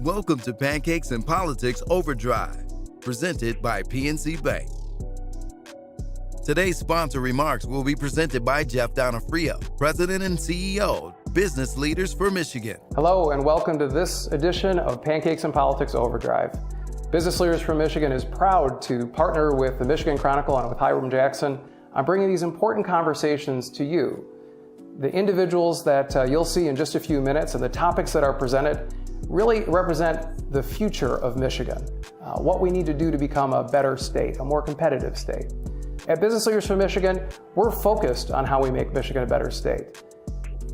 Welcome to Pancakes and Politics Overdrive, presented by PNC Bank. Today's sponsor remarks will be presented by Jeff Donofrio, President and CEO, Business Leaders for Michigan. Hello and welcome to this edition of Pancakes and Politics Overdrive. Business Leaders for Michigan is proud to partner with the Michigan Chronicle and with Hiram Jackson on bringing these important conversations to you. The individuals that you'll see in just a few minutes and the topics that are presented really represent the future of Michigan, what we need to do to become a better state, a more competitive state. At Business Leaders for Michigan, we're focused on how we make Michigan a better state.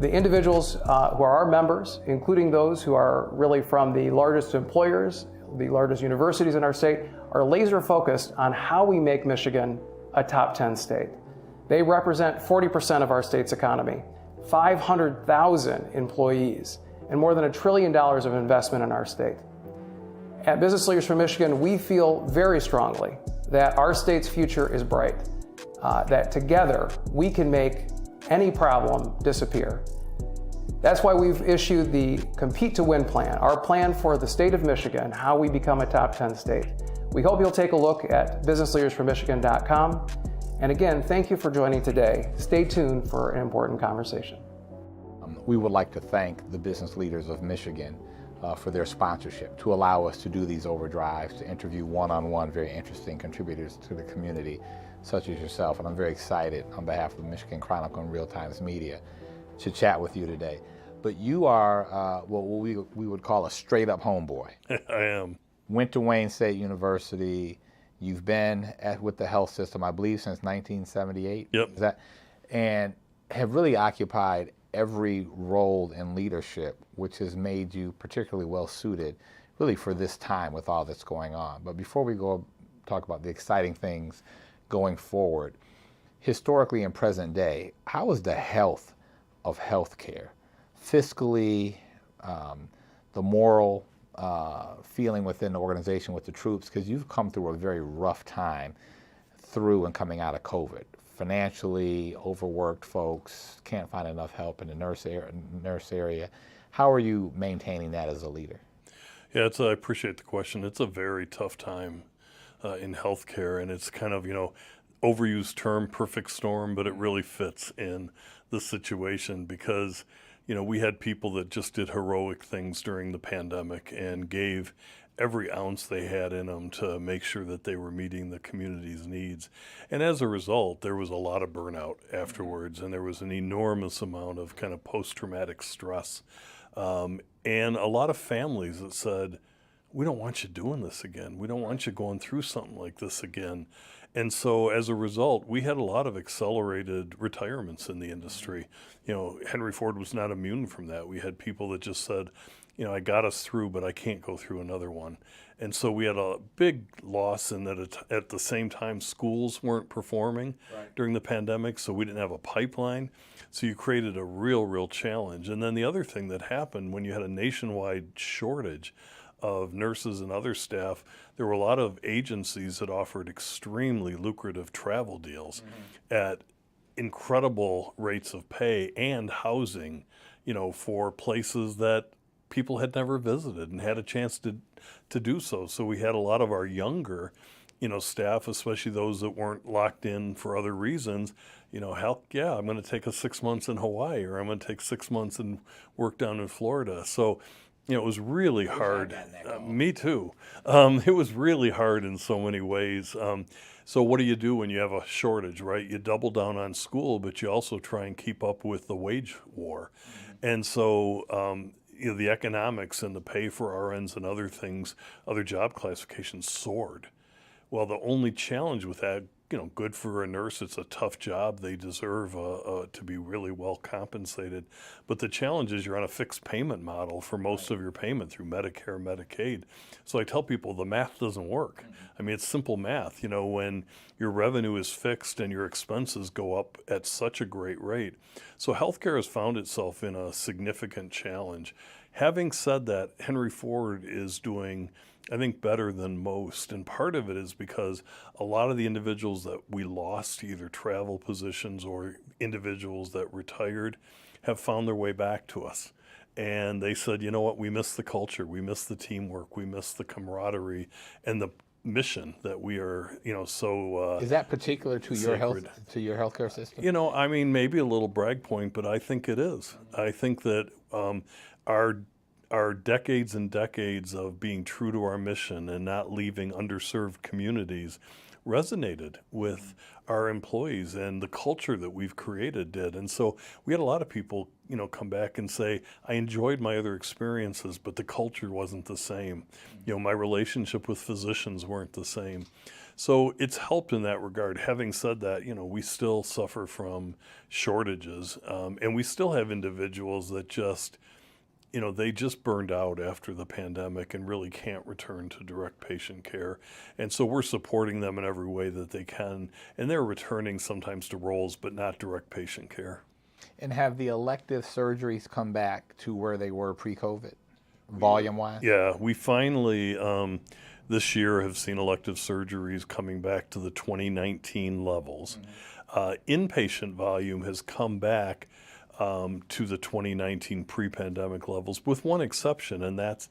The individuals who are our members, including those who are really from the largest employers, the largest universities in our state, are laser focused on how we make Michigan a top 10 state. They represent 40% of our state's economy, 500,000 employees, and more than $1 trillion of investment in our state. At Business Leaders for Michigan, we feel very strongly that our state's future is bright, that together we can make any problem disappear. That's why we've issued the Compete to Win plan, our plan for the state of Michigan, how we become a top 10 state. We hope you'll take a look at businessleadersformichigan.com. And again, thank you for joining today. Stay tuned for an important conversation. We would like to thank the Business Leaders of Michigan for their sponsorship, to allow us to do these overdrives, to interview one-on-one very interesting contributors to the community, such as yourself. And I'm very excited on behalf of the Michigan Chronicle and Real Times Media to chat with you today. But you are what we would call a straight-up homeboy. I am. Went to Wayne State University. You've been with the health system, I believe, since 1978. Yep. And have really occupied every role in leadership, which has made you particularly well suited really for this time with all that's going on. But before we go talk about the exciting things going forward, historically and present day, how is the health of healthcare? Fiscally, the moral feeling within the organization with the troops, because you've come through a very rough time through and coming out of COVID. Financially, overworked folks, can't find enough help in the nurse area. How are you maintaining that as a leader? Yeah, I appreciate the question. It's a very tough time in healthcare, and it's kind of, overused term, perfect storm, but it really fits in the situation because, we had people that just did heroic things during the pandemic and gave every ounce they had in them to make sure that they were meeting the community's needs. And as a result, there was a lot of burnout afterwards, and there was an enormous amount of kind of post-traumatic stress. And a lot of families that said, we don't want you doing this again. We don't want you going through something like this again. And so as a result, we had a lot of accelerated retirements in the industry. Henry Ford was not immune from that. We had people that just said, I got us through, but I can't go through another one. And so we had a big loss in that at the same time, schools weren't performing during the pandemic, so we didn't have a pipeline. So you created a real challenge. And then the other thing that happened when you had a nationwide shortage of nurses and other staff, there were a lot of agencies that offered extremely lucrative travel deals at incredible rates of pay and housing, for places that people had never visited and had a chance to do so. So we had a lot of our younger, staff, especially those that weren't locked in for other reasons, heck yeah, I'm going to take 6 months in Hawaii, or I'm going to take 6 months and work down in Florida. So, it was really hard. Me too. It was really hard in so many ways. So what do you do when you have a shortage, right? You double down on school, but you also try and keep up with the wage war. And so, the economics and the pay for RNs and other things, other job classifications soared. Well, the only challenge with that, good for a nurse, it's a tough job. They deserve to be really well compensated. But the challenge is you're on a fixed payment model for most of your payment through Medicare, Medicaid. So I tell people the math doesn't work. I mean, it's simple math. When your revenue is fixed and your expenses go up at such a great rate. So healthcare has found itself in a significant challenge. Having said that, Henry Ford is doing, I think, better than most. And part of it is because a lot of the individuals that we lost to either travel positions or individuals that retired have found their way back to us. and they said, you know what, we miss the culture, we miss the teamwork, we miss the camaraderie and the mission that we are, so Is that particular to your sacred. your healthcare system? I mean, maybe a little brag point, but I think it is. I think that our decades and decades of being true to our mission and not leaving underserved communities resonated with our employees, and the culture that we've created did. And so we had a lot of people, come back and say, I enjoyed my other experiences, but the culture wasn't the same. My relationship with physicians weren't the same. So it's helped in that regard. Having said that, we still suffer from shortages, and we still have individuals that just, they just burned out after the pandemic and really can't return to direct patient care. And so we're supporting them in every way that they can. And they're returning sometimes to roles, but not direct patient care. And have the elective surgeries come back to where they were pre-COVID, volume-wise? Yeah, we finally, this year, have seen elective surgeries coming back to the 2019 levels. Inpatient volume has come back to the 2019 pre-pandemic levels, with one exception, and that's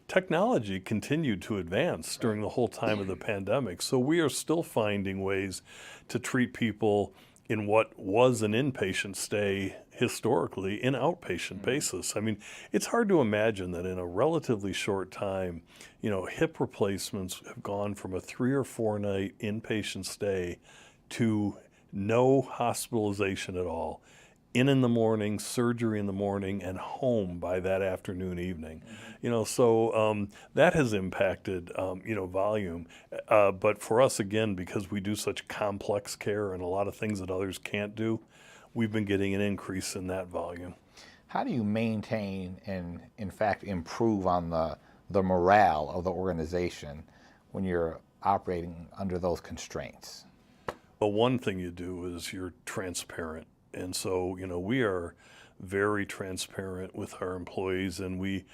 technology continued to advance during the whole time of the pandemic. So we are still finding ways to treat people in what was an inpatient stay historically in outpatient basis. I mean, it's hard to imagine that in a relatively short time, hip replacements have gone from a 3 or 4 night inpatient stay to no hospitalization at all. In the morning, surgery in the morning, and home by that afternoon, evening. So that has impacted, volume. But for us, again, because we do such complex care and a lot of things that others can't do, we've been getting an increase in that volume. How do you maintain and, in fact, improve on the morale of the organization when you're operating under those constraints? Well, one thing you do is you're transparent. And so, we are very transparent with our employees, and we,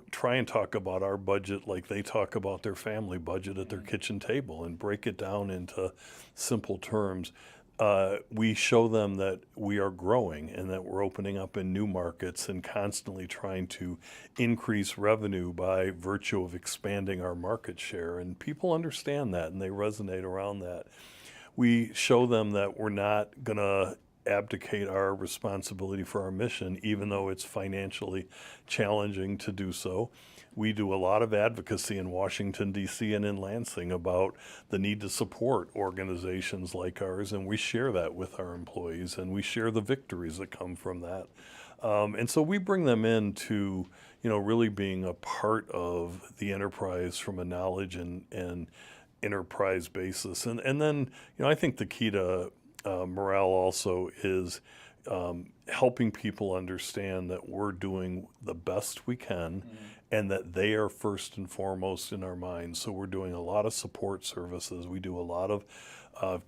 try and talk about our budget like they talk about their family budget at their kitchen table and break it down into simple terms. We show them that we are growing and that we're opening up in new markets and constantly trying to increase revenue by virtue of expanding our market share. And people understand that and they resonate around that. We show them that we're not going to abdicate our responsibility for our mission, even though it's financially challenging to do so. We do a lot of advocacy in Washington, D.C. and in Lansing about the need to support organizations like ours, and we share that with our employees, and we share the victories that come from that. And so we bring them into, really being a part of the enterprise from a knowledge and enterprise basis. And then, I think the key to morale also is helping people understand that we're doing the best we can and that they are first and foremost in our minds. So we're doing a lot of support services. We do a lot of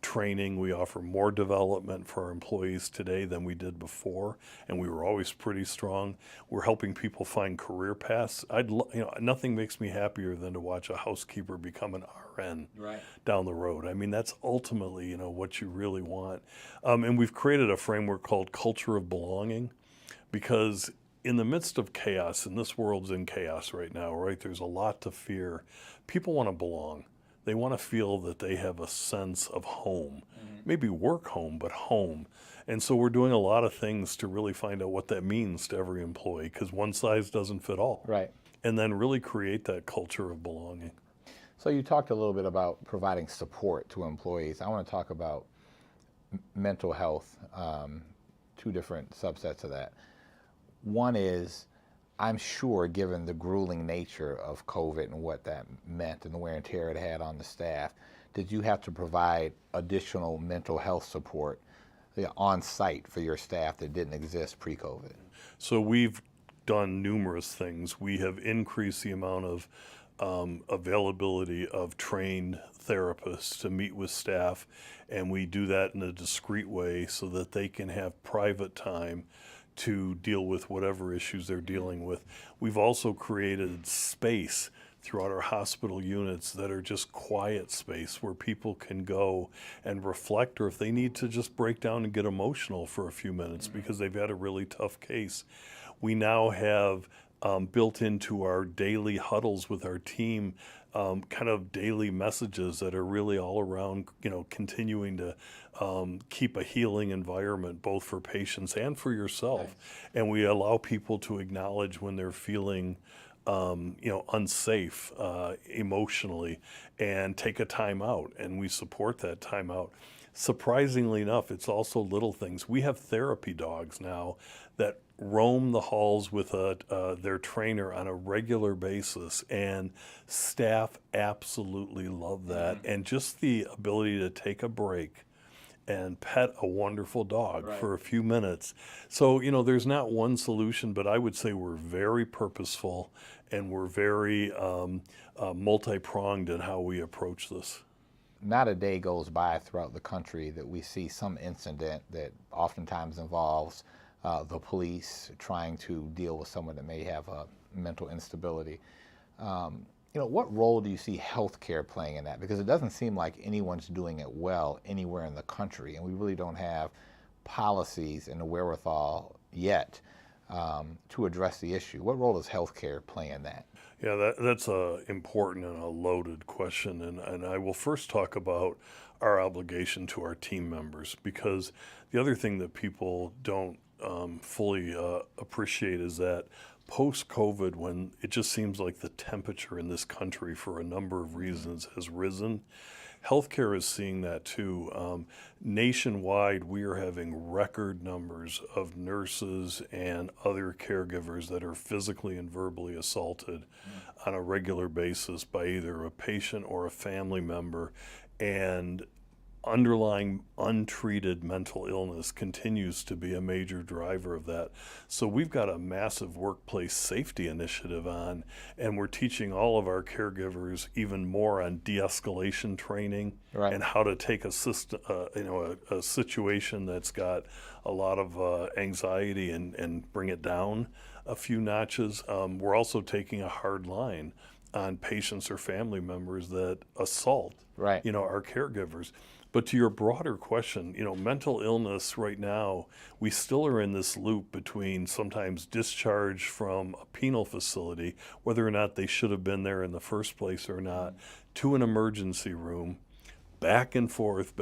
training. We offer more development for our employees today than we did before, and we were always pretty strong. We're helping people find career paths. Nothing makes me happier than to watch a housekeeper become an RN down the road. I mean, that's ultimately, what you really want. And we've created a framework called Culture of Belonging, because in the midst of chaos, and this world's in chaos right now, right? There's a lot to fear. People want to belong. They want to feel that they have a sense of home, maybe work home, but home. And so we're doing a lot of things to really find out what that means to every employee, because one size doesn't fit all. Right. And then really create that culture of belonging. So you talked a little bit about providing support to employees. I want to talk about mental health, 2 different subsets of that. One is, I'm sure, given the grueling nature of COVID and what that meant and the wear and tear it had on the staff, did you have to provide additional mental health support on site for your staff that didn't exist pre-COVID? So we've done numerous things. We have increased the amount of availability of trained therapists to meet with staff, and we do that in a discreet way so that they can have private time to deal with whatever issues they're dealing with. We've also created space throughout our hospital units that are just quiet space where people can go and reflect, or if they need to just break down and get emotional for a few minutes because they've had a really tough case. We now have built into our daily huddles with our team kind of daily messages that are really all around, continuing to keep a healing environment both for patients and for yourself. Nice. And we allow people to acknowledge when they're feeling unsafe emotionally and take a time out, and we support that time out. Surprisingly enough, it's also little things. We have therapy dogs now that roam the halls with their trainer on a regular basis, and staff absolutely love that. And just the ability to take a break and pet a wonderful dog for a few minutes. So, there's not one solution, but I would say we're very purposeful and we're very multi-pronged in how we approach this. Not a day goes by throughout the country that we see some incident that oftentimes involves the police trying to deal with someone that may have a mental instability. What role do you see healthcare playing in that? Because it doesn't seem like anyone's doing it well anywhere in the country, and we really don't have policies and the wherewithal yet to address the issue. What role does healthcare play in that? Yeah, that's a important and a loaded question, and I will first talk about our obligation to our team members, because the other thing that people don't fully appreciate is that post-COVID, when it just seems like the temperature in this country for a number of reasons has risen, healthcare is seeing that too. Nationwide, we are having record numbers of nurses and other caregivers that are physically and verbally assaulted on a regular basis by either a patient or a family member. And underlying untreated mental illness continues to be a major driver of that. So we've got a massive workplace safety initiative on, and we're teaching all of our caregivers even more on de-escalation training and how to take a situation that's got a lot of anxiety and bring it down a few notches. We're also taking a hard line on patients or family members that assault our caregivers. But to your broader question, mental illness right now, we still are in this loop between sometimes discharge from a penal facility, whether or not they should have been there in the first place or not, to an emergency room, back and forth.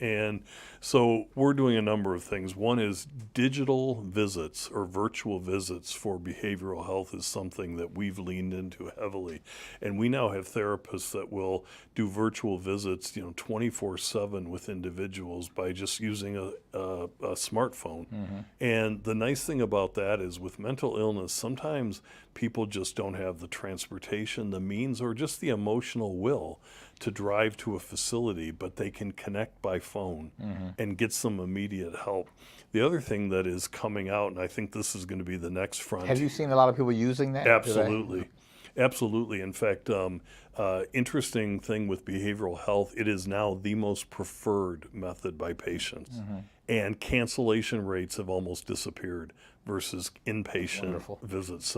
And so we're doing a number of things. One is digital visits or virtual visits for behavioral health is something that we've leaned into heavily. And we now have therapists that will do virtual visits, 24/7 with individuals by just using a smartphone. And the nice thing about that is with mental illness, sometimes people just don't have the transportation, the means, or just the emotional will to drive to a facility, but they can connect by phone and get some immediate help. The other thing that is coming out, and I think this is going to be the next front. Have you seen a lot of people using that? Absolutely. Absolutely. In fact, interesting thing with behavioral health, it is now the most preferred method by patients. And cancellation rates have almost disappeared versus inpatient visits.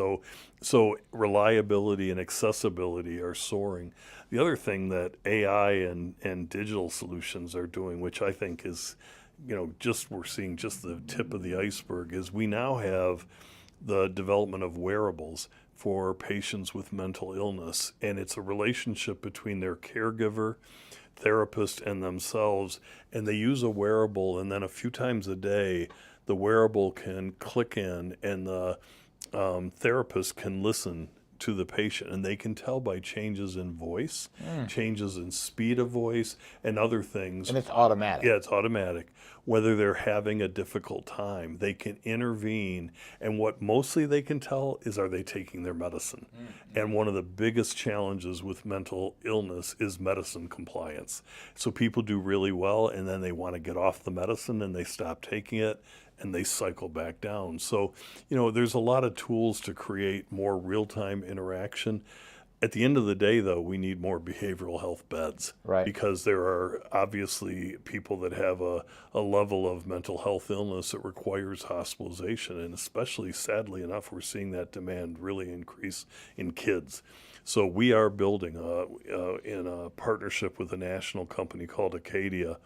So reliability and accessibility are soaring. The other thing that AI and digital solutions are doing, which I think is, we're seeing just the tip of the iceberg, is we now have the development of wearables for patients with mental illness. And it's a relationship between their caregiver, therapist, and themselves. And they use a wearable, and then a few times a day, the wearable can click in, and the therapist can listen to the patient, and they can tell by changes in voice, changes in speed of voice, and other things. And it's automatic. Yeah, it's automatic. Whether they're having a difficult time, they can intervene. And what mostly they can tell is, are they taking their medicine? And one of the biggest challenges with mental illness is medicine compliance. So people do really well, and then they want to get off the medicine, and they stop taking it, and they cycle back down. So, there's a lot of tools to create more real-time interaction. At the end of the day, though, we need more behavioral health beds, because there are obviously people that have a level of mental health illness that requires hospitalization, and especially, sadly enough, we're seeing that demand really increase in kids. So we are building in a partnership with a national company called Acadia,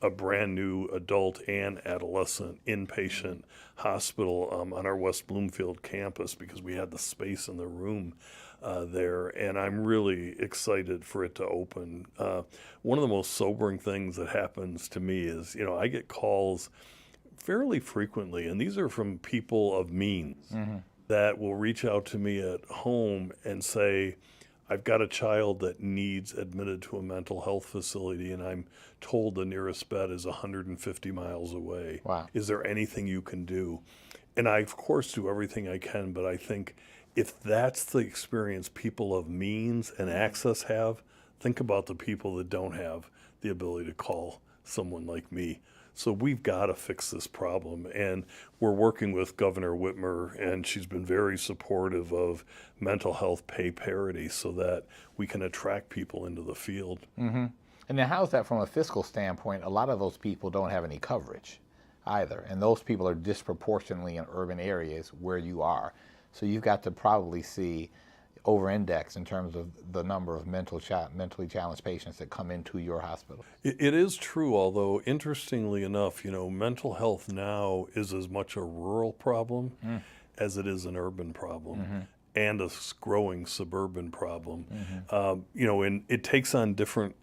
a brand new adult and adolescent inpatient hospital on our West Bloomfield campus because we had the space in the room there, and I'm really excited for it to open. One of the most sobering things that happens to me is, I get calls fairly frequently, and these are from people of means that will reach out to me at home and say, I've got a child that needs admitted to a mental health facility, and I'm told the nearest bed is 150 miles away. Wow. Is there anything you can do? And I, of course, do everything I can, but I think if that's the experience people of means and access have, think about the people that don't have the ability to call someone like me. So we've got to fix this problem, and we're working with Governor Whitmer, and she's been very supportive of mental health pay parity so that we can attract people into the field. And then how's that from a fiscal standpoint? A lot of those people don't have any coverage either, and those people are disproportionately in urban areas where you are. So you've got to probably see over-index in terms of the number of mentally challenged patients that come into your hospital. It is true, although interestingly enough, mental health now is as much a rural problem as it is an urban problem. And a growing suburban problem. And it takes on different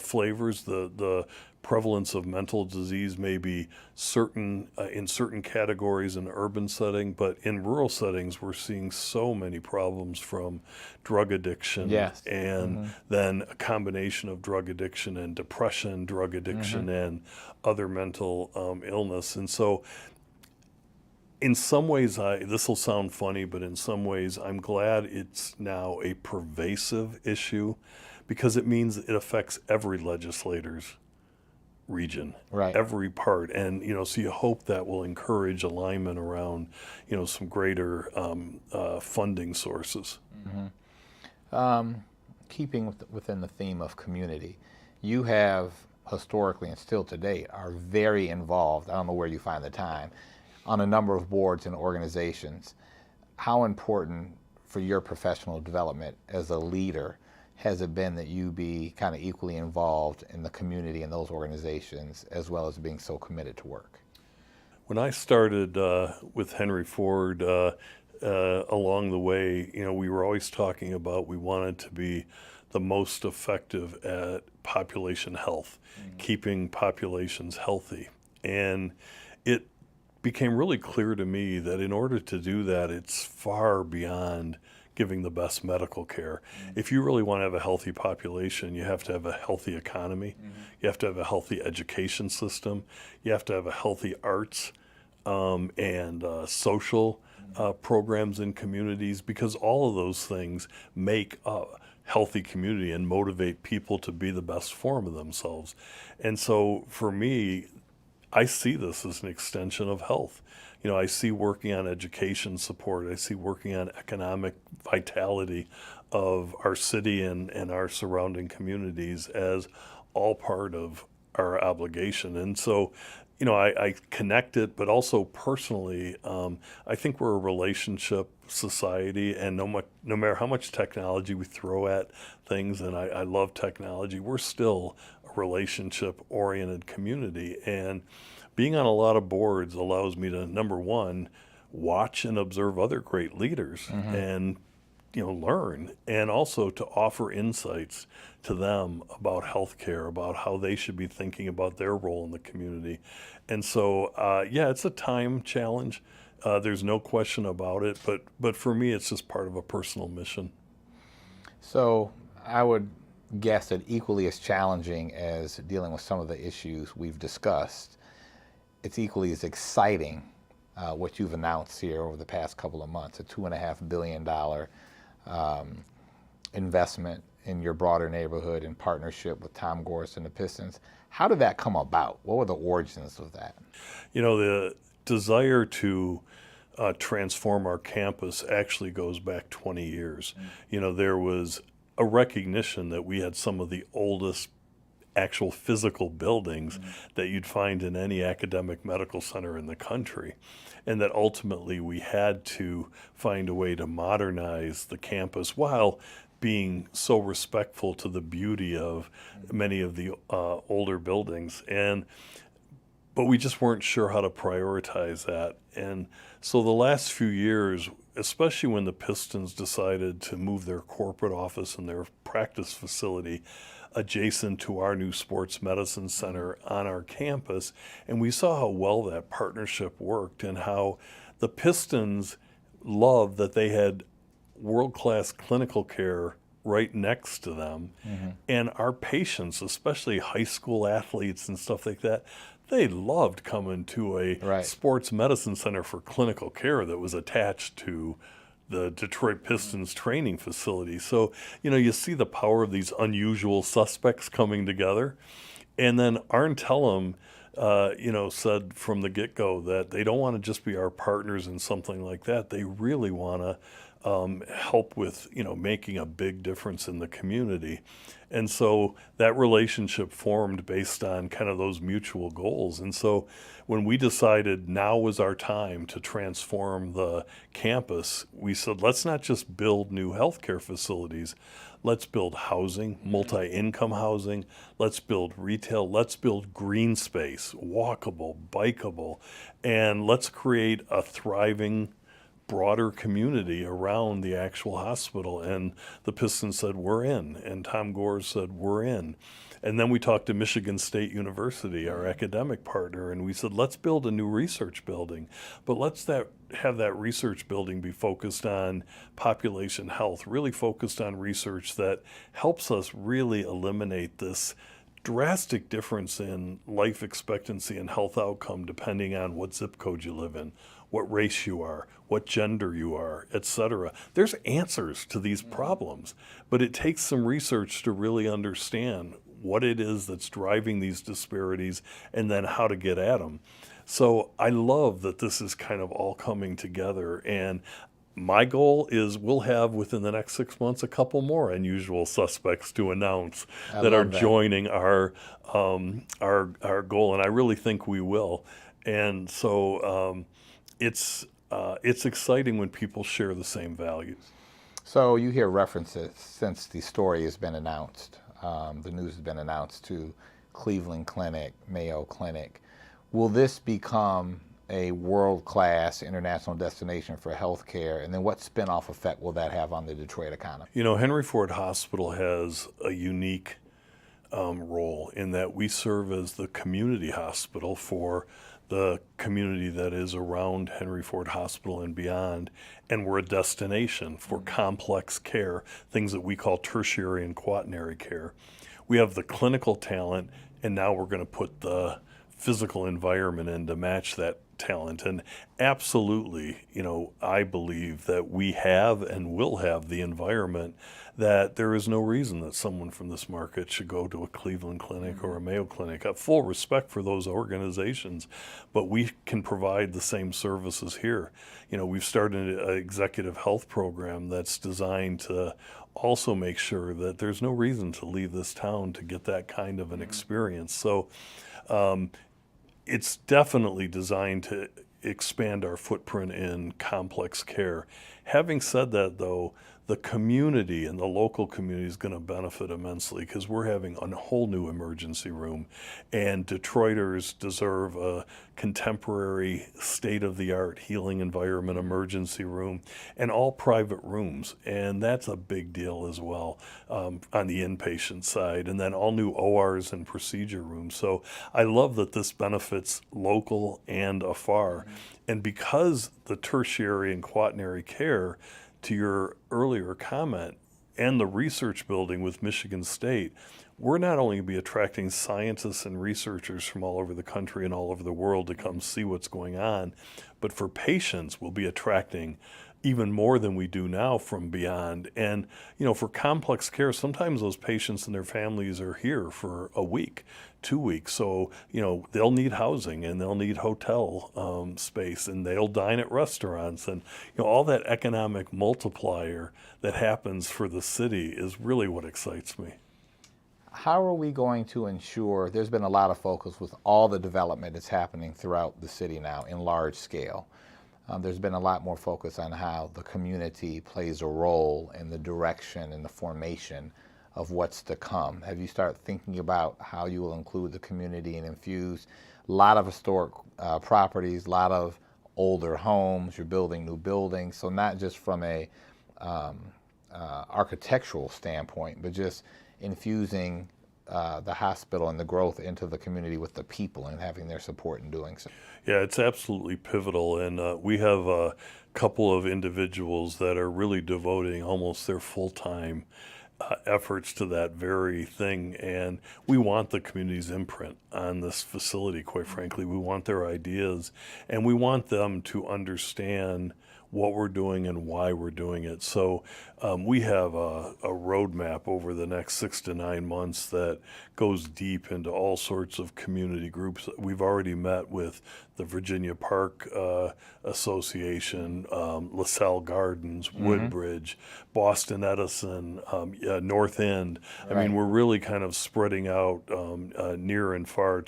flavors. The prevalence of mental disease may be certain in certain categories in urban setting, but in rural settings we're seeing so many problems from drug addiction and then a combination of drug addiction and depression, drug addiction and other mental illness. And so in some ways, this will sound funny, but in some ways I'm glad it's now a pervasive issue because it means it affects every legislator's region, every part. And, so you hope that will encourage alignment around, some greater funding sources. Keeping within the theme of community, you have historically and still today are very involved, I don't know where you find the time, on a number of boards and organizations. How important for your professional development as a leader has it been that you be kind of equally involved in the community and those organizations as well as being so committed to work? When I started with Henry Ford, along the way, we were always talking about we wanted to be the most effective at population health, keeping populations healthy. And it became really clear to me that in order to do that, it's far beyond giving the best medical care. If you really want to have a healthy population, you have to have a healthy economy. You have to have a healthy education system. You have to have a healthy arts and social programs in communities, because all of those things make a healthy community and motivate people to be the best form of themselves. And so for me, I see this as an extension of health. I see working on education support. I see working on economic vitality of our city and our surrounding communities as all part of our obligation. And so, I connect it, but also personally, I think we're a relationship society, and no matter how much technology we throw at things, and I love technology, we're still a relationship-oriented community. And being on a lot of boards allows me to, number one, watch and observe other great leaders and learn, and also to offer insights to them about healthcare, about how they should be thinking about their role in the community. And so, it's a time challenge. There's no question about it, but for me, it's just part of a personal mission. So I would guess that equally as challenging as dealing with some of the issues we've discussed, it's equally as exciting what you've announced here over the past couple of months, a $2.5 billion investment in your broader neighborhood in partnership with Tom Gorse and the Pistons. How did that come about? What were the origins of that? The desire to transform our campus actually goes back 20 years. There was a recognition that we had some of the oldest actual physical buildings that you'd find in any academic medical center in the country. And that ultimately we had to find a way to modernize the campus while being so respectful to the beauty of many of the older buildings. But we just weren't sure how to prioritize that. And so the last few years, especially when the Pistons decided to move their corporate office and their practice facility adjacent to our new sports medicine center on our campus, and we saw how well that partnership worked and how the Pistons loved that they had world-class clinical care right next to them. And our patients, especially high school athletes and stuff like that, they loved coming to a sports medicine center for clinical care that was attached to the Detroit Pistons training facility. So, you see the power of these unusual suspects coming together. And then Arn Tellem, said from the get-go that they don't want to just be our partners in something like that. They really want to help with, making a big difference in the community. And so that relationship formed based on kind of those mutual goals. And so when we decided now was our time to transform the campus, we said, let's not just build new healthcare facilities. Let's build housing, multi-income housing. Let's build retail. Let's build green space, walkable, bikeable, and let's create a thriving broader community around the actual hospital. And the Pistons said, we're in. And Tom Gore said, we're in. And then we talked to Michigan State University, our academic partner, and we said, let's build a new research building. But let's have that research building be focused on population health, really focused on research that helps us really eliminate this drastic difference in life expectancy and health outcome depending on what zip code you live in, what race you are, what gender you are, etc. There's answers to these problems, but it takes some research to really understand what it is that's driving these disparities and then how to get at them. So I love that this is kind of all coming together, and my goal is we'll have within the next 6 months a couple more unusual suspects to announce that are joining our goal, and I really think we will. And so it's exciting when people share the same values. So you hear references since the story has been announced, the news has been announced to Cleveland Clinic, Mayo Clinic. Will this become a world-class international destination for healthcare? And then what spin-off effect will that have on the Detroit economy? Henry Ford Hospital has a unique role in that we serve as the community hospital for the community that is around Henry Ford Hospital and beyond, and we're a destination for complex care, things that we call tertiary and quaternary care. We have the clinical talent, and now we're going to put the physical environment in to match that talent. And absolutely, I believe that we have and will have the environment that there is no reason that someone from this market should go to a Cleveland Clinic or a Mayo Clinic. I have full respect for those organizations, but we can provide the same services here. We've started an executive health program that's designed to also make sure that there's no reason to leave this town to get that kind of an experience. So it's definitely designed to expand our footprint in complex care. Having said that, though, the community and the local community is going to benefit immensely because we're having a whole new emergency room, and Detroiters deserve a contemporary, state-of-the-art healing environment emergency room and all private rooms, and that's a big deal as well on the inpatient side, and then all new ORs and procedure rooms. So I love that this benefits local and afar, and because the tertiary and quaternary care, to your earlier comment, and the research building with Michigan State, we're not only going to be attracting scientists and researchers from all over the country and all over the world to come see what's going on, but for patients, we'll be attracting even more than we do now from beyond. And, for complex care, sometimes those patients and their families are here for a week, 2 weeks. So, they'll need housing and they'll need hotel space, and they'll dine at restaurants. And, all that economic multiplier that happens for the city is really what excites me. how are we going to ensure, there's been a lot of focus with all the development that's happening throughout the city now in large scale. There's been a lot more focus on how the community plays a role in the direction and the formation of what's to come. Have you started thinking about how you will include the community and infuse a lot of historic properties, a lot of older homes, you're building new buildings, so not just from a architectural standpoint, but just infusing the hospital and the growth into the community with the people and having their support in doing so. Yeah, it's absolutely pivotal, and we have a couple of individuals that are really devoting almost their full-time efforts to that very thing, and we want the community's imprint on this facility, quite frankly. We want their ideas, and we want them to understand what we're doing and why we're doing it. So we have a roadmap over the next 6 to 9 months that goes deep into all sorts of community groups. We've already met with the Virginia Park Association, LaSalle Gardens, Woodbridge, Boston Edison, North End. I mean, we're really kind of spreading out near and far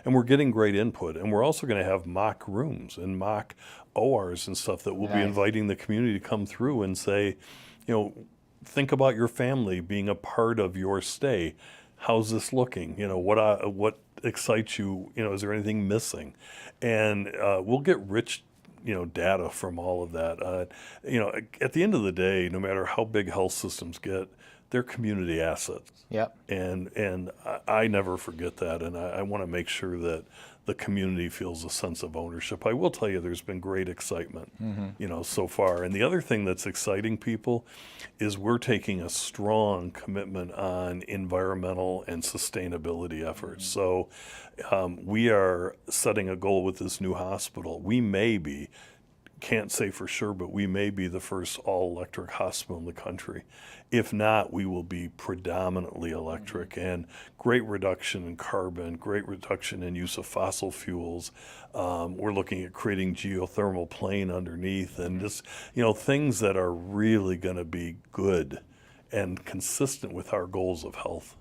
and we're getting great input. And we're also going to have mock rooms and mock ORs and stuff that we'll be inviting the community to come through and say, you know, think about your family being a part of your stay. How's this looking? You know, what excites you? You know, is there anything missing? And we'll get rich, you know, data from all of that. You know, at the end of the day, no matter how big health systems get, they're community assets. Yep. And I never forget that, and I want to make sure that the community feels a sense of ownership. I will tell you, there's been great excitement, you know, so far. And the other thing that's exciting people is we're taking a strong commitment on environmental and sustainability efforts. So we are setting a goal with this new hospital. We may be, can't say for sure, but we may be the first all-electric hospital in the country. If not, we will be predominantly electric, and great reduction in carbon, great reduction in use of fossil fuels. We're looking at creating geothermal plane underneath, and just, you know, things that are really going to be good and consistent with our goals of health.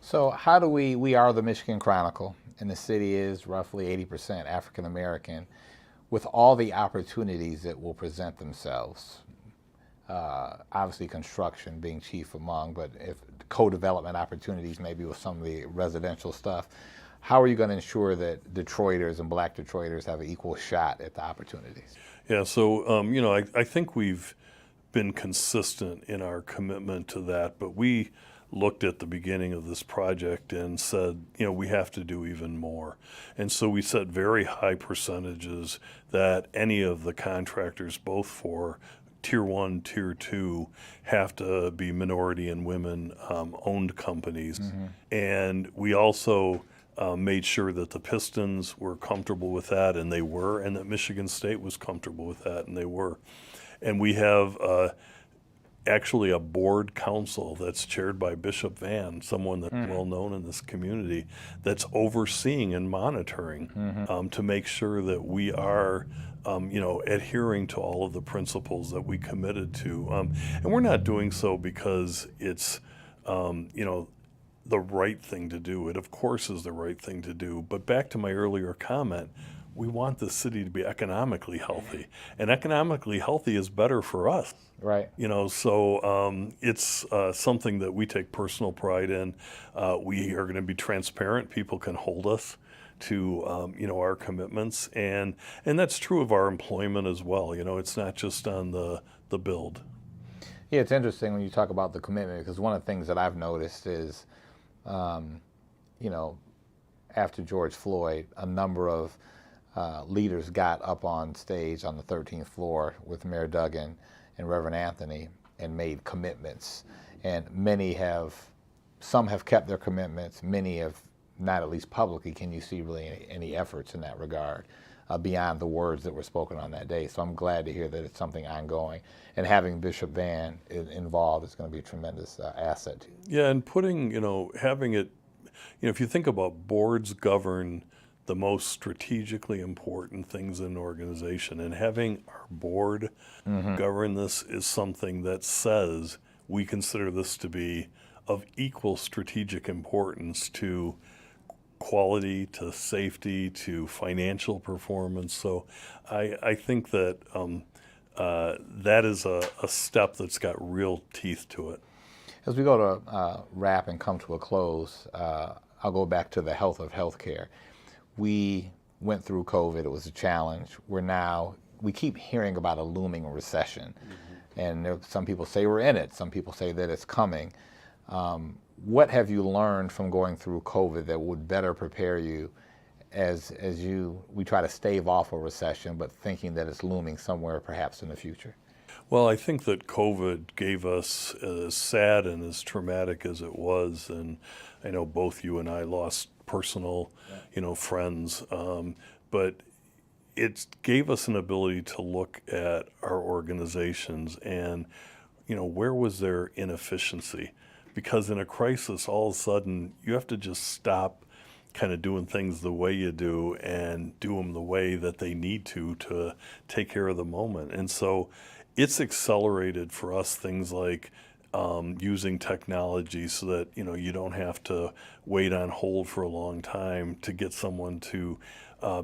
So how do we are the Michigan Chronicle, and the city is roughly 80% African American. With all the opportunities that will present themselves, obviously construction being chief among, but if co-development opportunities maybe with some of the residential stuff, how are you going to ensure that Detroiters and Black Detroiters have an equal shot at the opportunities? Yeah, so, you know, I think we've been consistent in our commitment to that, but we looked at the beginning of this project and said, you know, we have to do even more. And so we set very high percentages that any of the contractors, both for Tier 1, Tier 2, have to be minority and women owned companies. And we also made sure that the Pistons were comfortable with that, and they were, and that Michigan State was comfortable with that, and they were. And we have actually a board council that's chaired by Bishop Van, someone that's well known in this community, that's overseeing and monitoring to make sure that we are you know, adhering to all of the principles that we committed to. And we're not doing so because it's, you know, the right thing to do. It, of course, is the right thing to do. But back to my earlier comment, we want the city to be economically healthy. And economically healthy is better for us. Right. You know, so it's something that we take personal pride in. We are going to be transparent. People can hold us to you know, our commitments, and that's true of our employment as well. You know, it's not just on the build. Yeah, it's interesting when you talk about the commitment, because one of the things that I've noticed is, you know, after George Floyd, a number of leaders got up on stage on the 13th floor with Mayor Duggan and Reverend Anthony and made commitments. And some have kept their commitments, many have not, at least publicly. Can you see really any efforts in that regard beyond the words that were spoken on that day? So I'm glad to hear that it's something ongoing. And having Bishop Van involved is going to be a tremendous asset to you. Yeah, and putting, you know, having it, you know, if you think about boards govern the most strategically important things in an organization, and having our board govern this is something that says we consider this to be of equal strategic importance to quality, to safety, to financial performance. So I think that that is a step that's got real teeth to it. As we go to wrap and come to a close, I'll go back to the health of healthcare. We went through COVID, it was a challenge. We keep hearing about a looming recession. And some people say we're in it, some people say that it's coming. What have you learned from going through COVID that would better prepare you as we try to stave off a recession, but thinking that it's looming somewhere perhaps in the future? Well, I think that COVID gave us, as sad and as traumatic as it was, and I know both you and I lost personal, friends, but it gave us an ability to look at our organizations and, where was there inefficiency? Because in a crisis, all of a sudden, you have to just stop kind of doing things the way you do and do them the way that they need to take care of the moment. And so it's accelerated for us things like using technology so that, you don't have to wait on hold for a long time to get someone to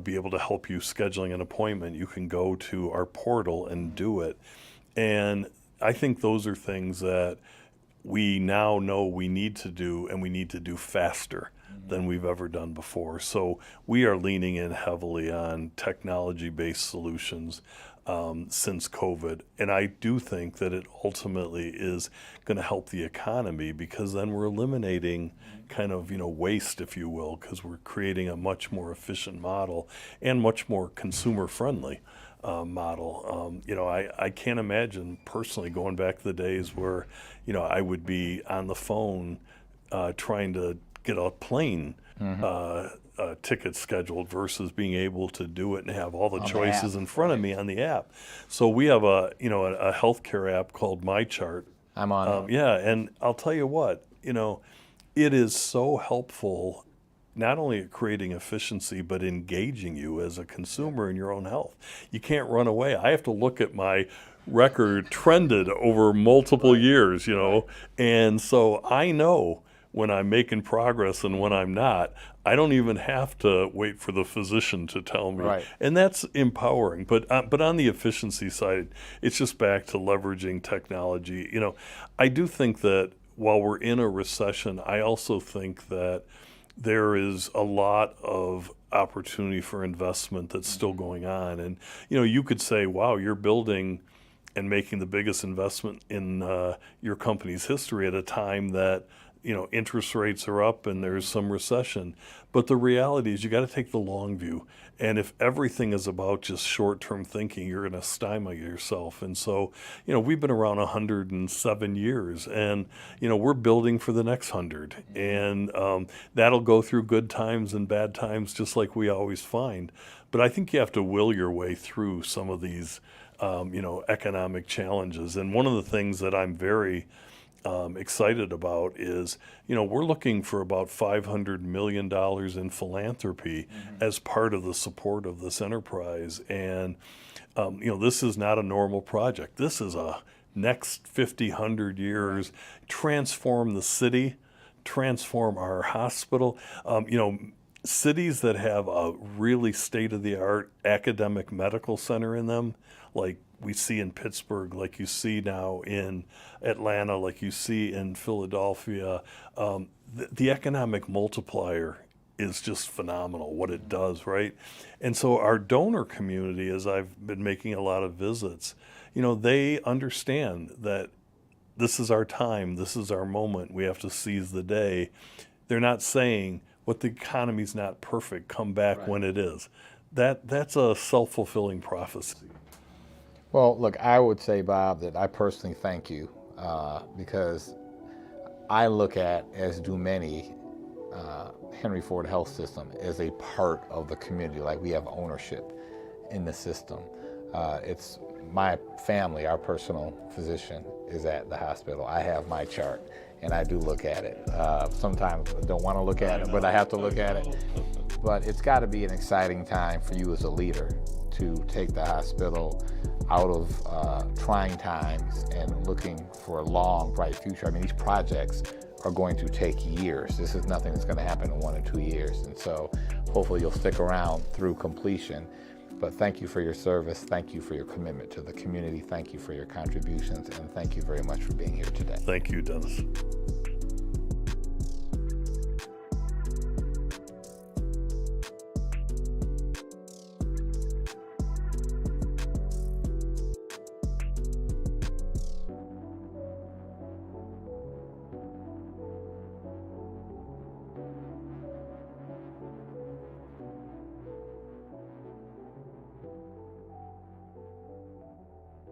be able to help you scheduling an appointment. You can go to our portal and do it. And I think those are things that we now know we need to do, and we need to do faster than we've ever done before. So we are leaning in heavily on technology-based solutions since COVID. And I do think that it ultimately is going to help the economy, because then we're eliminating kind of, waste, if you will, because we're creating a much more efficient model and much more consumer-friendly model. I can't imagine personally going back to the days where, I would be on the phone trying to get a plane ticket scheduled versus being able to do it and have all the choices in front of me on the app. So we have a healthcare app called MyChart. I'm on it. Yeah, and I'll tell you what, it is so helpful, not only at creating efficiency, but engaging you as a consumer in your own health. You can't run away. I have to look at my record trended over multiple years, and so I know when I'm making progress and when I'm not. I don't even have to wait for the physician to tell me. Right. And that's empowering. But on the efficiency side, it's just back to leveraging technology. I do think that while we're in a recession, I also think that there is a lot of opportunity for investment that's still going on. And, you could say, wow, you're building and making the biggest investment in your company's history at a time that interest rates are up and there's some recession. But the reality is you got to take the long view. And if everything is about just short-term thinking, you're going to stymie yourself. And so, we've been around 107 years, and, we're building for the next 100. And that'll go through good times and bad times just like we always find. But I think you have to will your way through some of these, economic challenges. And one of the things that I'm very excited about is, we're looking for about $500 million in philanthropy as part of the support of this enterprise. And, this is not a normal project. This is a next 50, 100 years, transform the city, transform our hospital. Cities that have a really state-of-the-art academic medical center in them, like we see in Pittsburgh, like you see now in Atlanta, like you see in Philadelphia, the economic multiplier is just phenomenal, what it does, right? And so our donor community, as I've been making a lot of visits, they understand that this is our time, this is our moment, we have to seize the day. They're not saying, what the economy's not perfect, come back when it is. That's a self-fulfilling prophecy. Well, look, I would say, Bob, that I personally thank you because I look at, as do many, Henry Ford Health System as a part of the community, like we have ownership in the system. It's my family, our personal physician is at the hospital. I have my chart and I do look at it. Sometimes I don't want to look at it, but I have to look at it. But it's got to be an exciting time for you as a leader to take the hospital out of trying times and looking for a long, bright future. I mean, these projects are going to take years. This is nothing that's going to happen in 1 or 2 years. And so hopefully you'll stick around through completion. But thank you for your service. Thank you for your commitment to the community. Thank you for your contributions. And thank you very much for being here today. Thank you, Dennis.